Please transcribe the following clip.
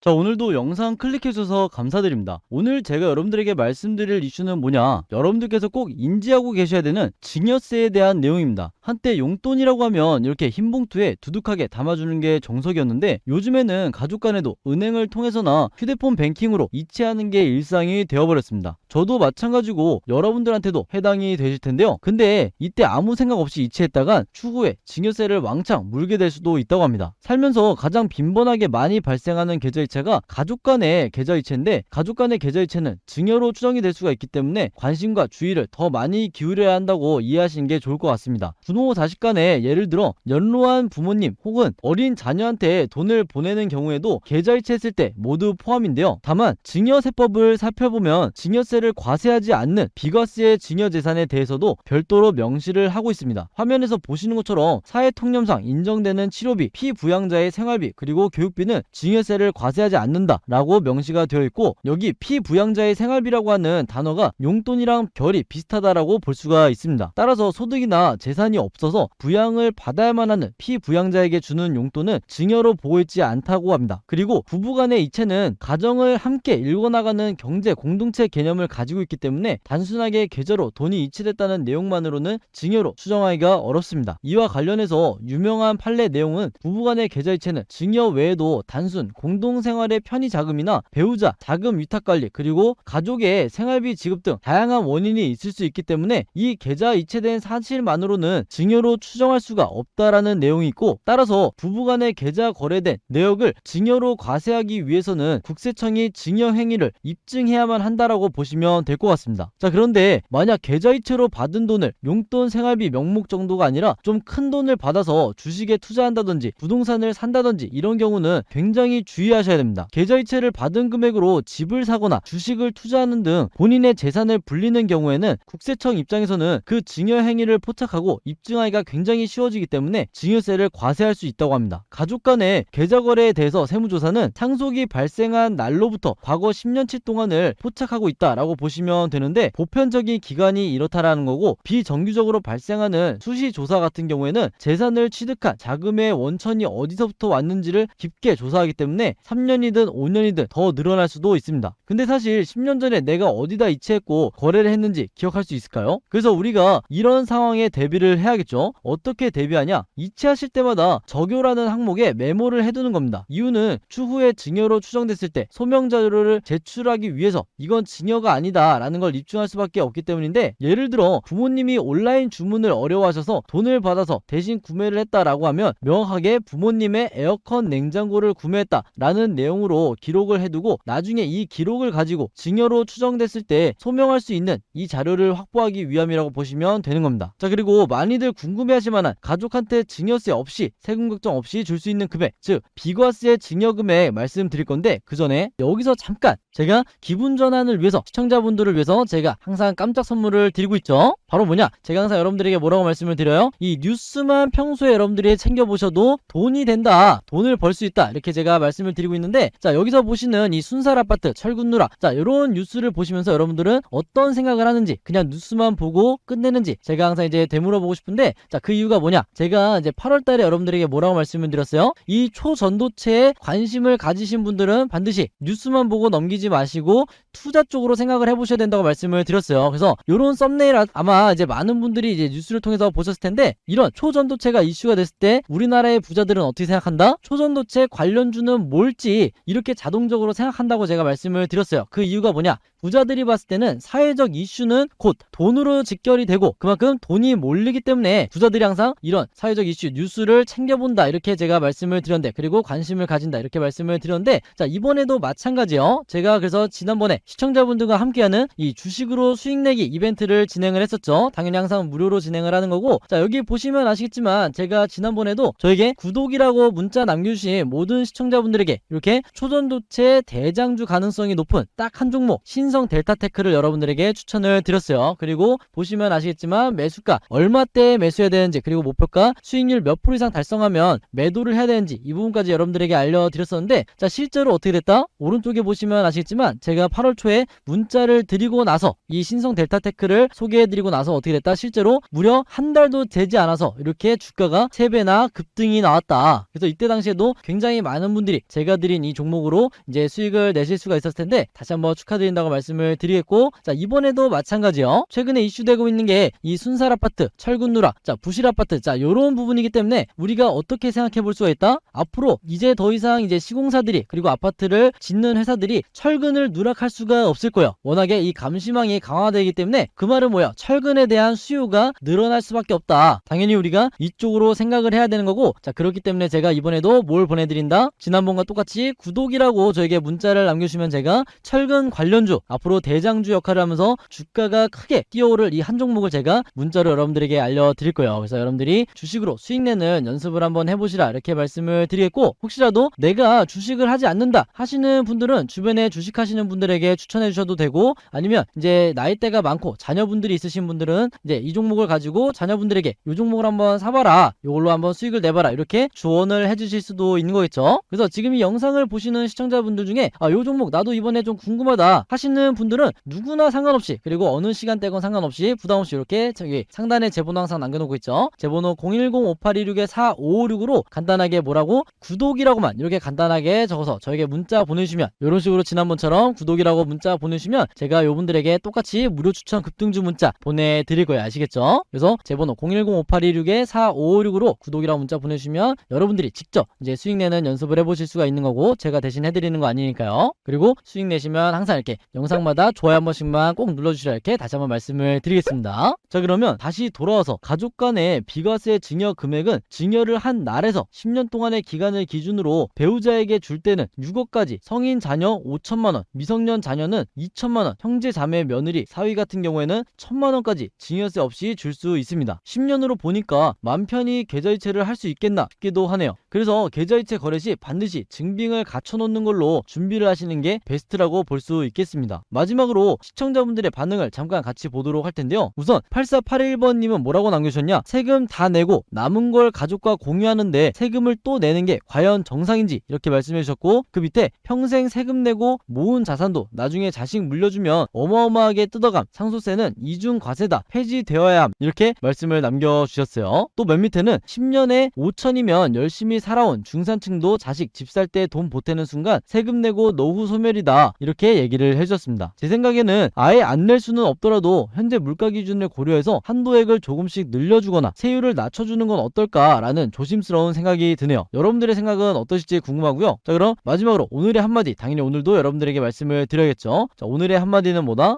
자, 오늘도 영상 클릭해주셔서 감사드립니다. 오늘 제가 여러분들에게 말씀드릴 이슈는 뭐냐, 여러분들께서 꼭 인지하고 계셔야 되는 증여세에 대한 내용입니다. 한때 용돈이라고 하면 이렇게 흰 봉투에 두둑하게 담아주는 게 정석이었는데, 요즘에는 가족 간에도 은행을 통해서나 휴대폰 뱅킹으로 이체하는 게 일상이 되어버렸습니다. 저도 마찬가지고 여러분들한테도 해당이 되실 텐데요. 근데 이때 아무 생각 없이 이체했다간 추후에 증여세를 왕창 물게 될 수도 있다고 합니다. 살면서 가장 빈번하게 많이 발생하는 계좌이체가 가족 간의 계좌이체인데, 가족 간의 계좌이체는 증여로 추정이 될 수가 있기 때문에 관심과 주의를 더 많이 기울여야 한다고 이해하시는 게 좋을 것 같습니다. 부모 자식 간에 예를 들어 연로한 부모님 혹은 어린 자녀한테 돈을 보내는 경우에도 계좌이체 했을 때 모두 포함인데요. 다만 증여세법을 살펴보면 증여세를 과세하지 않는 비과세 증여재산에 대해서도 별도로 명시를 하고 있습니다. 화면에서 보시는 것처럼 사회통념상 인정되는 치료비, 피부양자의 생활비, 그리고 교육비는 증여세를 과세하지 않는다 라고 명시가 되어 있고, 여기 피부양자의 생활비라고 하는 단어가 용돈이랑 결이 비슷하다라고 볼 수가 있습니다. 따라서 소득이나 재산이 없어서 부양을 받아야만 하는 피부양자에게 주는 용돈은 증여로 보고 있지 않다고 합니다. 그리고 부부간의 이체는 가정을 함께 일궈나가는 경제 공동체 개념을 가지고 있기 때문에 단순하게 계좌로 돈이 이체됐다는 내용만으로는 증여로 추정하기가 어렵습니다. 이와 관련해서 유명한 판례 내용은 부부간의 계좌이체는 증여 외에도 단순 공동생활의 편의자금이나 배우자 자금 위탁관리, 그리고 가족의 생활비 지급 등 다양한 원인이 있을 수 있기 때문에 이 계좌 이체된 사실만으로는 증여로 추정할 수가 없다라는 내용이 있고, 따라서 부부간의 계좌 거래된 내역을 증여로 과세하기 위해서는 국세청이 증여 행위를 입증해야만 한다라고 보시면 될 것 같습니다. 자, 그런데 만약 계좌이체로 받은 돈을 용돈, 생활비 명목 정도가 아니라 좀 큰 돈을 받아서 주식에 투자한다든지 부동산을 산다든지 이런 경우는 굉장히 주의하셔야 됩니다. 계좌이체를 받은 금액으로 집을 사거나 주식을 투자하는 등 본인의 재산을 불리는 경우에는 국세청 입장에서는 그 증여 행위를 포착하고 입증하기가 굉장히 쉬워지기 때문에 증여세를 과세할 수 있다고 합니다. 가족 간의 계좌 거래에 대해서 세무조사는 상속이 발생한 날로부터 과거 10년치 동안을 포착하고 있다라고 보시면 되는데, 보편적인 기간이 이렇다라는 거고, 비정규적으로 발생하는 수시 조사 같은 경우에는 재산을 취득한 자금의 원천이 어디서부터 왔는지를 깊게 조사하기 때문에 3년이든 5년이든 더 늘어날 수도 있습니다. 근데 사실 10년 전에 내가 어디다 이체했고 거래를 했는지 기억할 수 있을까요? 그래서 우리가 이런 상황에 대비를 해야겠죠. 어떻게 대비하냐? 이체하실 때마다 적요라는 항목에 메모를 해두는 겁니다. 이유는 추후에 증여로 추정됐을 때 소명 자료를 제출하기 위해서 이건 증여가 아니다 라는 걸 입증할 수밖에 없기 때문인데, 예를 들어 부모님이 온라인 주문을 어려워하셔서 돈을 받아서 대신 구매를 했다라고 하면 명확하게 부모님의 에어컨, 냉장고를 구매했다 라는 내용으로 기록을 해두고, 나중에 이 기록을 가지고 증여로 추정됐을 때 소명할 수 있는 이 자료를 확보하기 위함이라고 보시면 되는 겁니다. 자, 그리고 많이들 궁금해하실 만한 가족한테 증여세 없이, 세금 걱정 없이 줄 수 있는 금액, 즉 비과세 증여 금액 말씀드릴 건데, 그 전에 여기서 잠깐 제가 기분 전환을 위해서, 시청자분들을 위해서 제가 항상 깜짝 선물을 드리고 있죠. 바로 뭐냐, 제가 항상 여러분들에게 뭐라고 말씀을 드려요? 이 뉴스만 평소에 여러분들이 챙겨보셔도 돈이 된다, 돈을 벌 수 있다, 이렇게 제가 말씀을 드리고 있는데, 자, 여기서 보시는 이 순살아파트, 철군누라, 자, 이런 뉴스를 보시면서 여러분들은 어떤 생각을 하는지, 그냥 뉴스만 보고 끝내는지 제가 항상 이제 되물어보고 싶은데, 자, 그 이유가 뭐냐, 제가 이제 8월달에 여러분들에게 뭐라고 말씀을 드렸어요? 이 초전도체에 관심을 가지신 분들은 반드시 뉴스만 보고 넘기지 마시고 투자 쪽으로 생각을 해보셔야 된다고 말씀을 드렸어요. 그래서 이런 썸네일 아마 이제 많은 분들이 이제 뉴스를 통해서 보셨을 텐데, 이런 초전도체가 이슈가 됐을 때 우리나라의 부자들은 어떻게 생각한다? 초전도체 관련주는 뭘지 이렇게 자동적으로 생각한다고 제가 말씀을 드렸어요. 그 이유가 뭐냐, 부자들이 봤을 때는 사회적 이슈는 곧 돈으로 직결이 되고 그만큼 돈이 몰리기 때문에 부자들이 항상 이런 사회적 이슈 뉴스를 챙겨본다, 이렇게 제가 말씀을 드렸는데, 그리고 관심을 가진다, 이렇게 말씀을 드렸는데, 자, 이번에도 마찬가지예요. 제가 그래서 지난번에 시청자분들과 함께하는 이 주식으로 수익 내기 이벤트를 진행을 했었죠. 당연히 항상 무료로 진행을 하는 거고, 자, 여기 보시면 아시겠지만 제가 지난번에도 저에게 구독이라고 문자 남겨주신 모든 시청자분들에게 이렇게 초전도체 대장주 가능성이 높은 딱 한 종목, 신성 신성 델타테크를 여러분들에게 추천을 드렸어요. 그리고 보시면 아시겠지만 매수가 얼마대에 매수해야 되는지, 그리고 목표가 수익률 몇 프로 이상 달성하면 매도를 해야 되는지, 이 부분까지 여러분들에게 알려드렸었는데, 자 실제로 어떻게 됐다? 오른쪽에 보시면 아시겠지만 제가 8월 초에 문자를 드리고 나서 이 신성 델타테크를 소개해드리고 나서 어떻게 됐다? 실제로 무려 한 달도 되지 않아서 이렇게 주가가 3배나 급등이 나왔다. 그래서 이때 당시에도 굉장히 많은 분들이 제가 드린 이 종목으로 이제 수익을 내실 수가 있었을 텐데, 다시 한번 축하드린다고 말씀을 드리겠고, 자 이번에도 마찬가지요. 최근에 이슈되고 있는 게 이 순살 아파트, 철근 누락, 자 부실 아파트, 자 요런 부분이기 때문에 우리가 어떻게 생각해 볼 수가 있다? 앞으로 이제 더 이상 이제 시공사들이, 그리고 아파트를 짓는 회사들이 철근을 누락할 수가 없을 거예요. 워낙에 이 감시망이 강화되기 때문에. 그 말은 뭐야? 철근에 대한 수요가 늘어날 수밖에 없다. 당연히 우리가 이쪽으로 생각을 해야 되는 거고, 자 그렇기 때문에 제가 이번에도 뭘 보내드린다? 지난번과 똑같이 구독이라고 저에게 문자를 남겨주시면 제가 철근 관련주, 앞으로 대장주 역할을 하면서 주가가 크게 뛰어오를 이 한 종목을 제가 문자로 여러분들에게 알려드릴 거예요. 그래서 여러분들이 주식으로 수익 내는 연습을 한번 해보시라, 이렇게 말씀을 드리겠고, 혹시라도 내가 주식을 하지 않는다 하시는 분들은 주변에 주식하시는 분들에게 추천해 주셔도 되고, 아니면 이제 나이대가 많고 자녀분들이 있으신 분들은 이제 이 종목을 가지고 자녀분들에게 이 종목을 한번 사봐라, 이걸로 한번 수익을 내봐라, 이렇게 조언을 해주실 수도 있는 거겠죠. 그래서 지금 이 영상을 보시는 시청자분들 중에 이 종목 나도 이번에 좀 궁금하다 하시는 분들은 누구나 상관없이, 그리고 어느 시간대건 상관없이 부담없이 이렇게 저기 상단에 제 번호 항상 남겨놓고 있죠. 제 번호 010-5826-4556으로 간단하게 뭐라고? 구독이라고만 이렇게 간단하게 적어서 저에게 문자 보내주시면, 이런 식으로 지난번처럼 구독이라고 문자 보내주시면 제가 요분들에게 똑같이 무료 추천 급등주 문자 보내드릴 거예요. 아시겠죠? 그래서 제 번호 010-5826-4556으로 구독이라고 문자 보내주시면 여러분들이 직접 이제 수익 내는 연습을 해보실 수가 있는 거고, 제가 대신 해드리는 거 아니니까요. 그리고 수익 내시면 항상 이렇게 영상마다 좋아요 한 번씩만 꼭 눌러주시라, 이렇게 다시 한번 말씀을 드리겠습니다. 자 그러면 다시 돌아와서 가족 간의 비과세 증여 금액은 증여를 한 날에서 10년 동안의 기간을 기준으로 배우자에게 줄 때는 6억까지, 성인 자녀 5천만원, 미성년 자녀는 2천만원, 형제 자매 며느리 사위 같은 경우에는 1천만원까지 증여세 없이 줄 수 있습니다. 10년으로 보니까 맘 편히 계좌이체를 할 수 있겠나 싶기도 하네요. 그래서 계좌이체 거래 시 반드시 증빙을 갖춰놓는 걸로 준비를 하시는 게 베스트라고 볼 수 있겠습니다. 마지막으로 시청자분들의 반응을 잠깐 같이 보도록 할 텐데요. 우선 8481번님은 뭐라고 남겨주셨냐? 세금 다 내고 남은 걸 가족과 공유하는데 세금을 또 내는 게 과연 정상인지, 이렇게 말씀해 주셨고, 그 밑에 평생 세금 내고 모은 자산도 나중에 자식 물려주면 어마어마하게 뜯어감, 상속세는 이중 과세다, 폐지되어야 함, 이렇게 말씀을 남겨주셨어요. 또 맨 밑에는 10년에 5천이면 열심히 살아온 중산층도 자식 집 살 때 돈 보태는 순간 세금 내고 노후 소멸이다, 이렇게 얘기를 해주셨습니다. 제 생각에는 아예 안 낼 수는 없더라도 현재 물가 기준을 고려해서 한도액을 조금씩 늘려주거나 세율을 낮춰주는 건 어떨까라는 조심스러운 생각이 드네요. 여러분들의 생각은 어떠실지 궁금하고요. 자 그럼 마지막으로 오늘의 한마디, 당연히 오늘도 여러분들에게 말씀을 드려야겠죠. 자 오늘의 한마디는 뭐다?